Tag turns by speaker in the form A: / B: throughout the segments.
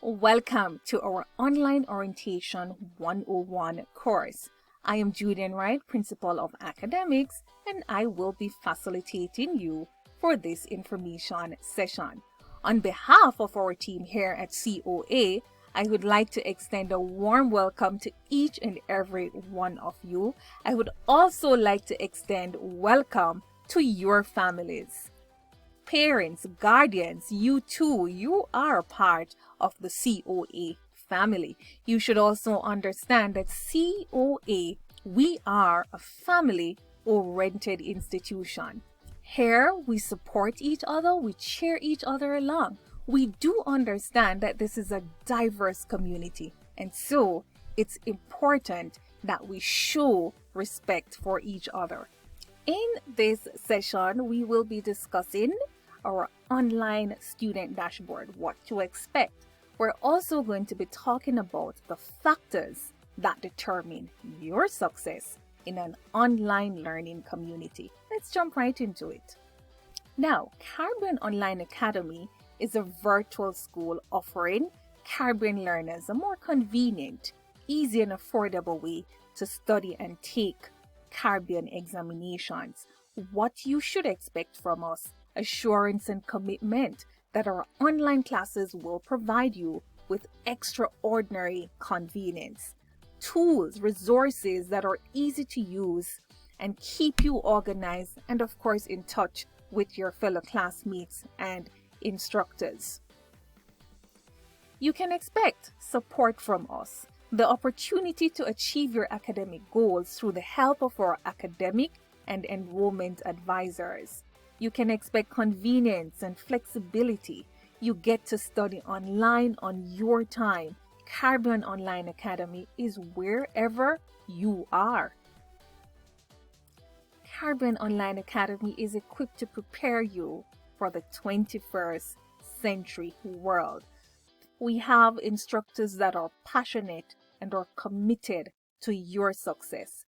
A: Welcome to our Online Orientation 101 course. I am Julian Wright, Principal of Academics, and I will be facilitating you for this information session. On behalf of our team here at COA, I would like to extend a warm welcome to each and every one of you. I would also like to extend welcome to your families. Parents, guardians, you too, you are a part of the COA family. You should also understand that COA, we are a family-oriented institution. Here, we support each other, we cheer each other along. We do understand that this is a diverse community, and so it's important that we show respect for each other. In this session, we will be discussing our online student dashboard, what to expect. We're also going to be talking about the factors that determine your success in an online learning community. Let's jump right into it. Now, Caribbean Online Academy is a virtual school offering Caribbean learners a more convenient, easy and affordable way to study and take Caribbean examinations. What you should expect from us: assurance and commitment that our online classes will provide you with extraordinary convenience, tools, resources that are easy to use and keep you organized and of course in touch with your fellow classmates and instructors. You can expect support from us, the opportunity to achieve your academic goals through the help of our academic and enrollment advisors. You can expect convenience and flexibility. You get to study online on your time. Caribbean Online Academy is wherever you are. Caribbean Online Academy is equipped to prepare you for the 21st century world. We have instructors that are passionate and are committed to your success.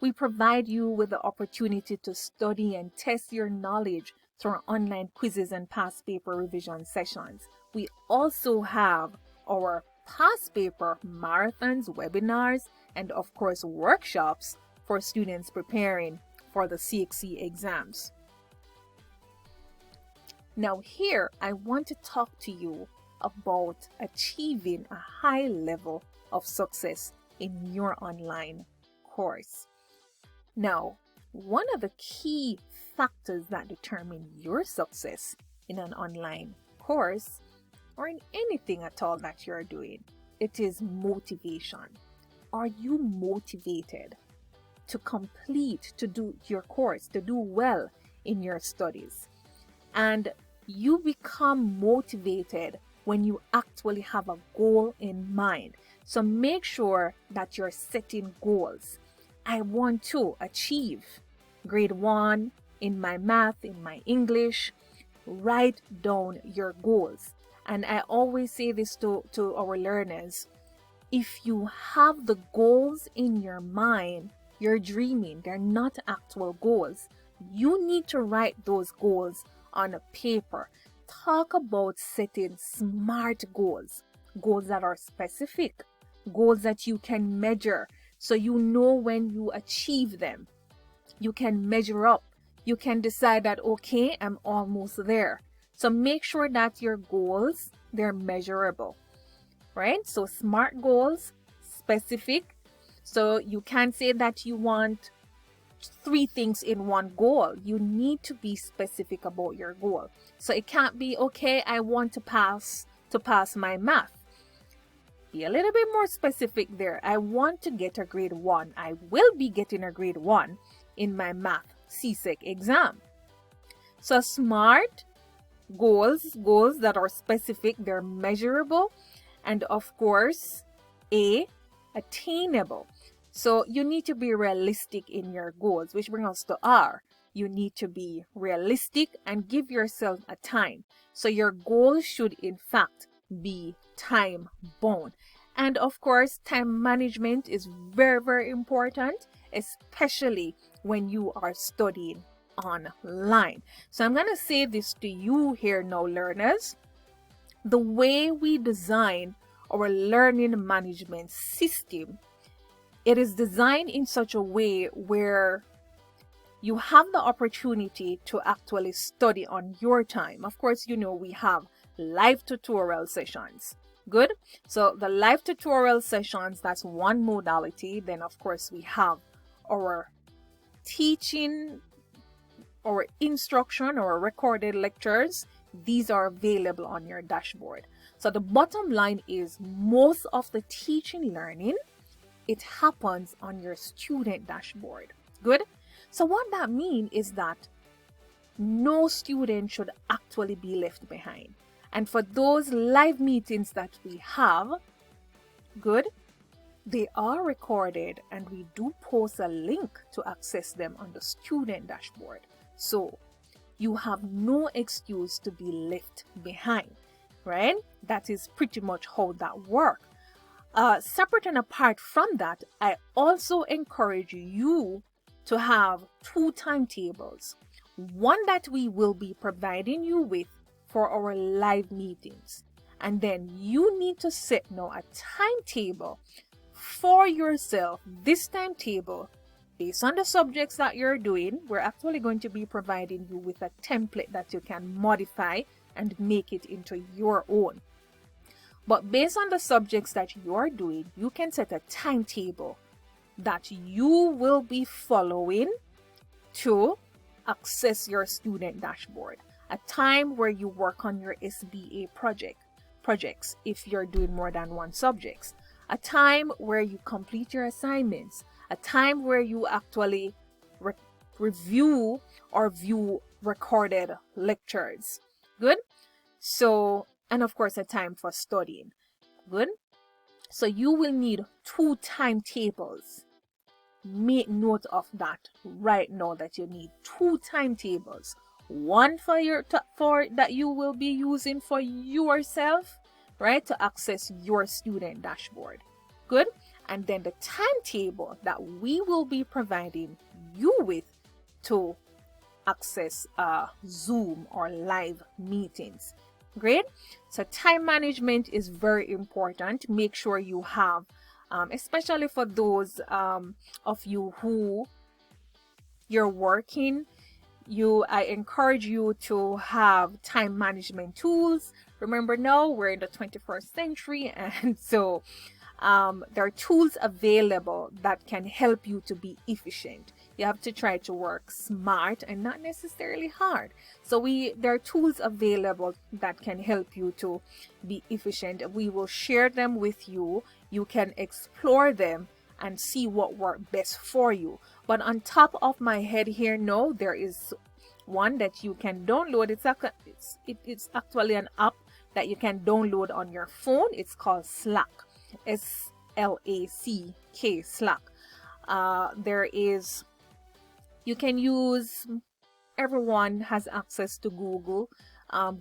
A: We provide you with the opportunity to study and test your knowledge through our online quizzes and past paper revision sessions. We also have our past paper marathons, webinars, and of course workshops for students preparing for the CXC exams. Now here, I want to talk to you about achieving a high level of success in your online course. Now, one of the key factors that determine your success in an online course or in anything at all that you're doing, it is motivation. Are you motivated to complete, to do your course, to do well in your studies? And you become motivated when you actually have a goal in mind. So make sure that you're setting goals. I want to achieve grade 1 in my math, in my English. Write down your goals. And I always say this to our learners. If you have the goals in your mind, you're dreaming, they're not actual goals. You need to write those goals on a paper. Talk about setting SMART goals. Goals that are specific. Goals that you can measure, so you know when you achieve them. You can measure up. You can decide that, okay, I'm almost there. So make sure that your goals, they're measurable, right? So SMART goals, specific. So you can't say that you want 3 things in one goal. You need to be specific about your goal. So it can't be, okay, I want to pass my math. Be a little bit more specific there. I want to get a grade 1. I will be getting a grade 1 in my math CSEC exam. So SMART goals that are specific, they're measurable, and of course, attainable. So you need to be realistic in your goals, which brings us to R. You need to be realistic and give yourself a time. So your goals should in fact be time bound. And of course, time management is very, very important, especially when you are studying online. So I'm going to say this to you here now, learners. the way we design our learning management system, it is designed in such a way where you have the opportunity to actually study on your time. Of course, you know, we have live tutorial sessions. Good. So the live tutorial sessions, that's one modality. Then of course we have our teaching, our instruction, or recorded lectures. These are available on your dashboard. So the bottom line is most of the teaching learning, it happens on your student dashboard. Good. So what that means is that no student should actually be left behind. And for those live meetings that we have, good, they are recorded and we do post a link to access them on the student dashboard. So you have no excuse to be left behind, right? That is pretty much how that works. Separate and apart from that, I also encourage you to have 2 timetables. One that we will be providing you with for our live meetings. And then you need to set now a timetable for yourself. This timetable, based on the subjects that you're doing, we're actually going to be providing you with a template that you can modify and make it into your own. But based on the subjects that you're doing, you can set a timetable that you will be following to access your student dashboard. A time where you work on your SBA projects if you're doing more than one subjects. A time where you complete your assignments. A time where you actually review or view recorded lectures. Good. So, and of course a time for studying. Good. So you will need 2 timetables. Make note of that right now, that you need 2 timetables. One for that you will be using for yourself, right, to access your student dashboard. Good. And then the timetable that we will be providing you with to access Zoom or live meetings. Great. So time management is very important. Make sure you have, especially for those of you who you're working, I encourage you to have time management tools. Remember, now we're in the 21st century, and so there are tools available that can help you to be efficient. You have to try to work smart and not necessarily hard. So there are tools available that can help you to be efficient. We will share them with you. You can explore them and see what works best for you. But on top of my head here now, there is one that you can download. It's actually an app that you can download on your phone. It's called Slack. S-L-A-C-K, Slack. You can use, everyone has access to Google.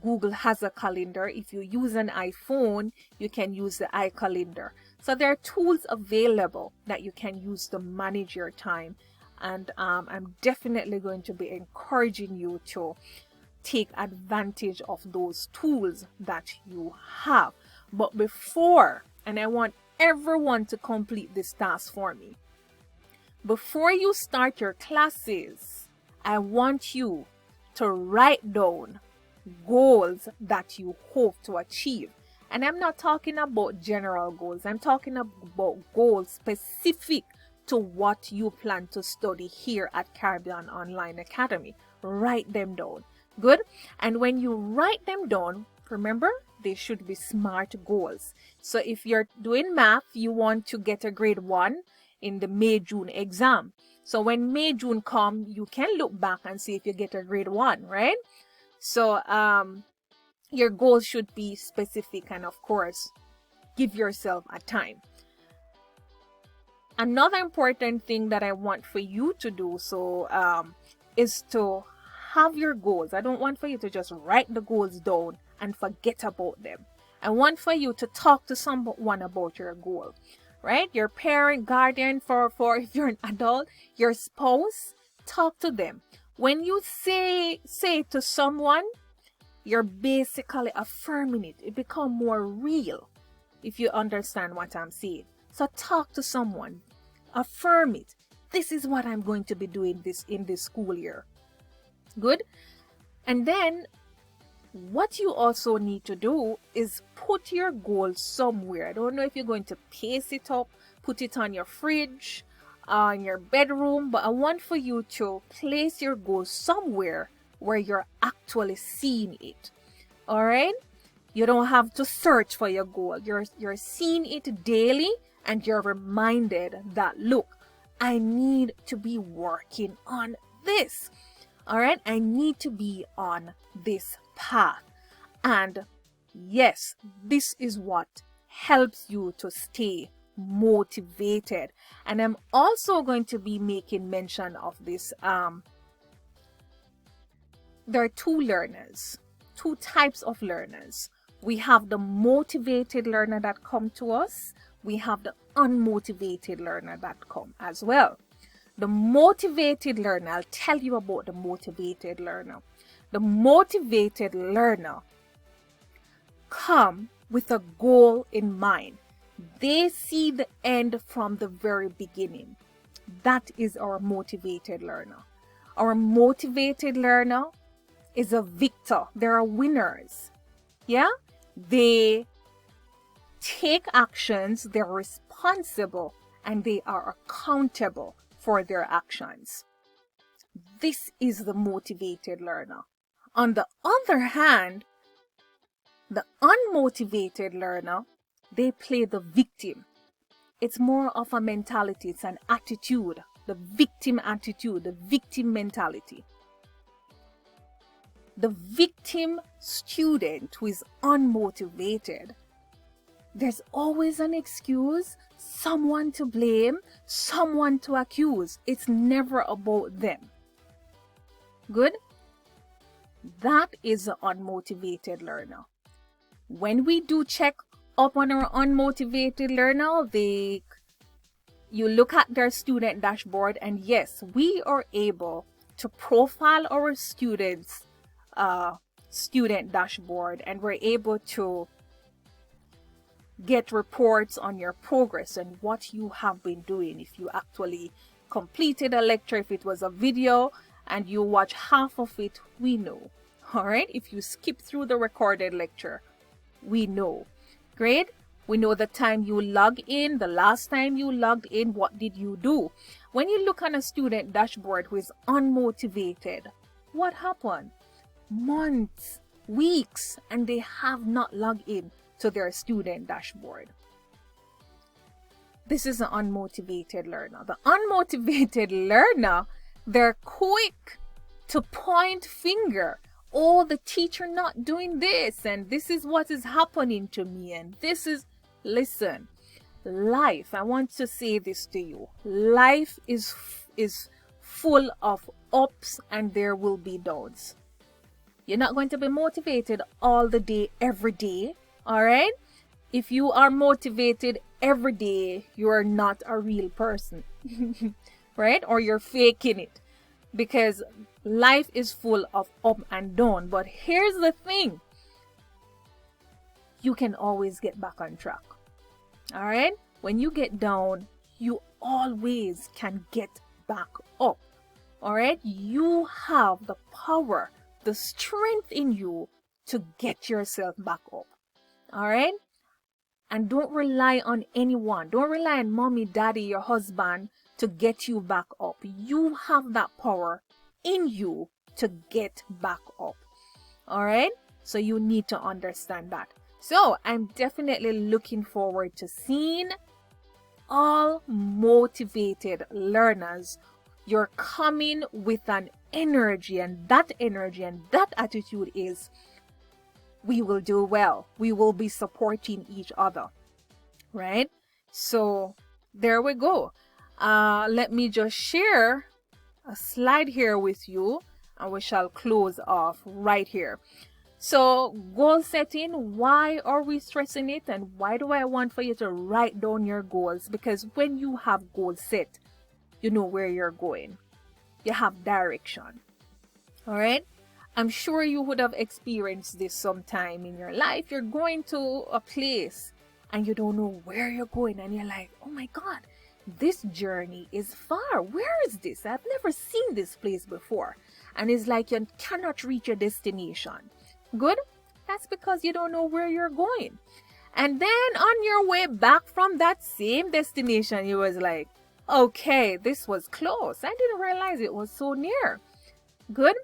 A: Google has a calendar. If you use an iPhone, you can use the iCalendar. So there are tools available that you can use to manage your time. And I'm definitely going to be encouraging you to take advantage of those tools that you have. But before, and I want everyone to complete this task for me, before you start your classes, I want you to write down goals that you hope to achieve. And I'm not talking about general goals. I'm talking about goals specific to what you plan to study here at Caribbean Online Academy. Write them down. Good. And when you write them down, remember, they should be SMART goals. So if you're doing math, you want to get a grade 1 in the May-June exam. So when May-June come, you can look back and see if you get a grade 1, right? So your goals should be specific, and of course, give yourself a time. Another important thing that I want for you to do is to have your goals. I don't want for you to just write the goals down and forget about them. I want for you to talk to someone about your goal, right? Your parent, guardian, for if you're an adult, your spouse, talk to them. When you say to someone, You're basically affirming it. It becomes more real, if you understand what I'm saying. So talk to someone. Affirm it. This is what I'm going to be doing in this school year. Good? And then what you also need to do is put your goal somewhere. I don't know if you're going to paste it up, put it on your fridge, in your bedroom, but I want for you to place your goal somewhere where you're actually seeing it. All right? You don't have to search for your goal. You're seeing it daily, and you're reminded that, look, I need to be working on this. All right? I need to be on this path. And yes, this is what helps you to stay motivated. And I'm also going to be making mention of this. There are two types of learners. We have the motivated learner that come to us. We have the unmotivated learner that come as well. The motivated learner, I'll tell you about the motivated learner. The motivated learner come with a goal in mind. They see the end from the very beginning. That is our motivated learner. Our motivated learner is a victor. They are winners. Yeah? They take actions, they're responsible, and they are accountable for their actions. This is the motivated learner. On the other hand, the unmotivated learner, they play the victim. It's more of a mentality, it's an attitude, the victim attitude, the victim mentality. The victim student who is unmotivated, there's always an excuse, someone to blame, someone to accuse. It's never about them. Good? That is the unmotivated learner. When we do check up on our unmotivated learner, you look at their student dashboard, and yes, we are able to profile our students' student dashboard, and we're able to get reports on your progress and what you have been doing. If you actually completed a lecture, if it was a video and you watch half of it, we know. All right, if you skip through the recorded lecture, we know. Great. We know the time you log in, the last time you logged in, what did you do? When you look on a student dashboard who is unmotivated, what happened? Months, weeks, and they have not logged in to their student dashboard. This is an unmotivated learner. The unmotivated learner, they're quick to point finger. Oh, the teacher not doing this, and this is what is happening to me, and this is, listen, life, I want to say this to you. Life is full of ups and there will be downs. You're not going to be motivated all the day, every day. All right? If you are motivated every day, you are not a real person. Right? Or you're faking it. Because life is full of up and down. But here's the thing. You can always get back on track. All right? When you get down, you always can get back up. All right? You have the power, the strength in you to get yourself back up. All right? And don't rely on anyone. Don't rely on mommy, daddy, your husband to get you back up. You have that power in you to get back up. All right? So you need to understand that. So I'm definitely looking forward to seeing all motivated learners. You're coming with an energy and that attitude is, we will do well. We will be supporting each other. Right? So there we go. Let me just share a slide here with you and we shall close off right here. So goal setting, why are we stressing it and why do I want for you to write down your goals? Because when you have goals set, you know where you're going. You have direction. All right? I'm sure you would have experienced this sometime in your life. You're going to a place and you don't know where you're going, and you're like, oh my God, this journey is far. Where is this? I've never seen this place before. And it's like you cannot reach your destination. Good? That's because you don't know where you're going. And then on your way back from that same destination, you was like, okay, this was close. I didn't realize it was so near. Good?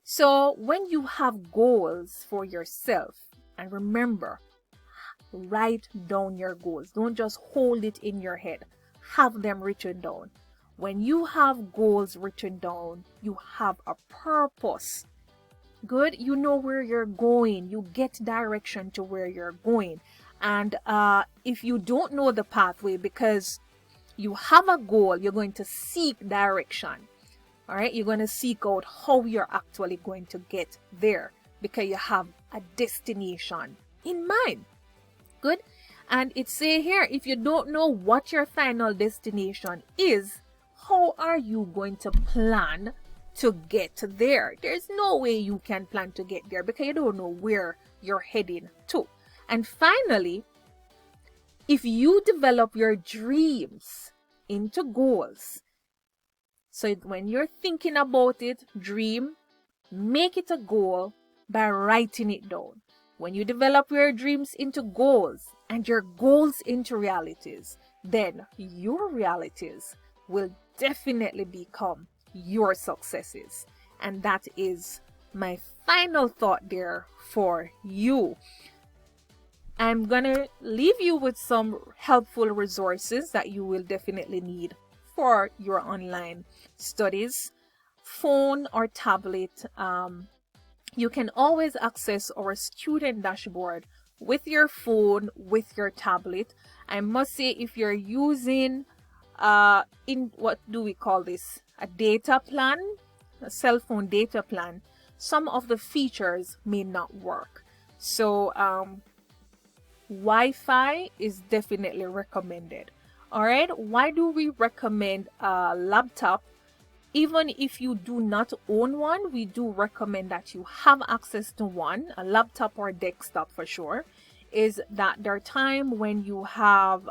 A: So when you have goals for yourself, and remember, write down your goals. Don't just hold it in your head. Have them written down. When you have goals written down, you have a purpose. Good? You know where you're going. You get direction to where you're going. And if you don't know the pathway because you have a goal, you're going to seek direction. All right? You're going to seek out how you're actually going to get there because you have a destination in mind. Good? And it say here, if you don't know what your final destination is, how are you going to plan to get there? There's no way you can plan to get there because you don't know where you're heading to. And finally, if you develop your dreams into goals, so when you're thinking about it, dream, make it a goal by writing it down. When you develop your dreams into goals and your goals into realities, then your realities will definitely become your successes. And that is my final thought there for you. I'm gonna leave you with some helpful resources that you will definitely need for your online studies. Phone or tablet, you can always access our student dashboard with your phone, with your tablet. I must say, if you're using what do we call this, a data plan, a cell phone data plan, some of the features may not work. So Wi-Fi is definitely recommended. All right, why do we recommend a laptop? Even if you do not own one, we do recommend that you have access to one, a laptop or desktop for sure. Is that there are times when you have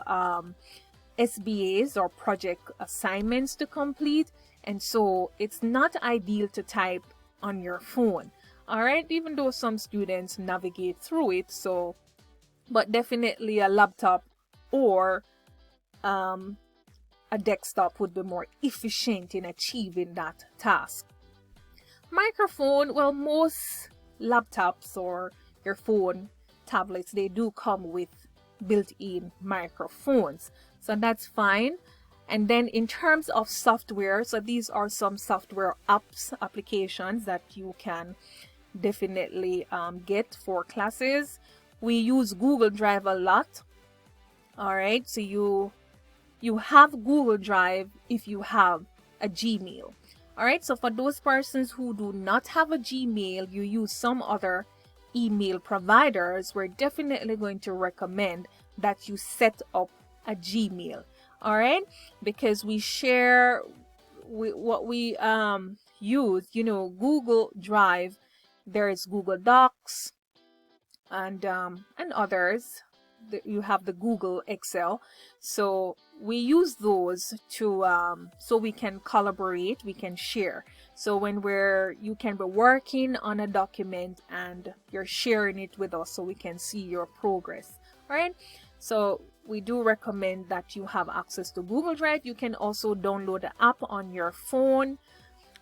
A: SBAs or project assignments to complete, and so it's not ideal to type on your phone. All right, even though some students navigate through it, so but definitely a laptop or a desktop would be more efficient in achieving that task. Microphone, well, most laptops or your phone, tablets, they do come with built-in microphones, so that's fine. And then in terms of software, so these are some software applications that you can definitely get for classes. We use Google Drive a lot. All right, so you have Google Drive if you have a Gmail. All right, so for those persons who do not have a Gmail, you use some other email providers, we're definitely going to recommend that you set up a Gmail. All right, because we share what we use, you know, Google Drive, there is Google Docs and others. You have the Google Excel, so we use those to so we can collaborate, we can share. So when you can be working on a document and you're sharing it with us so we can see your progress. All right, so we do recommend that you have access to Google Drive. You can also download the app on your phone.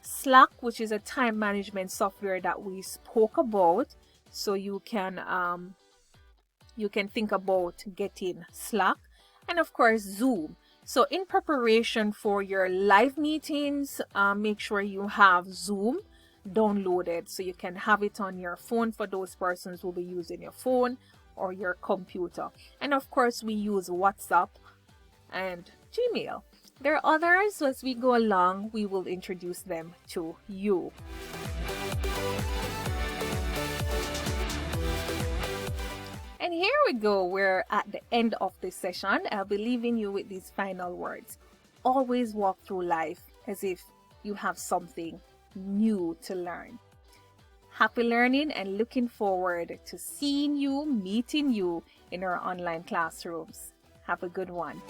A: Slack, which is a time management software that we spoke about, so you can think about getting Slack. And of course Zoom. So in preparation for your live meetings, make sure you have Zoom downloaded so you can have it on your phone for those persons who will be using your phone or your computer. And of course we use WhatsApp and Gmail. There are others, so as we go along we will introduce them to you. And here we go, we're at the end of this session. I'll be leaving you with these final words. Always walk through life as if you have something new to learn. Happy learning and looking forward to seeing you, meeting you in our online classrooms. Have a good one.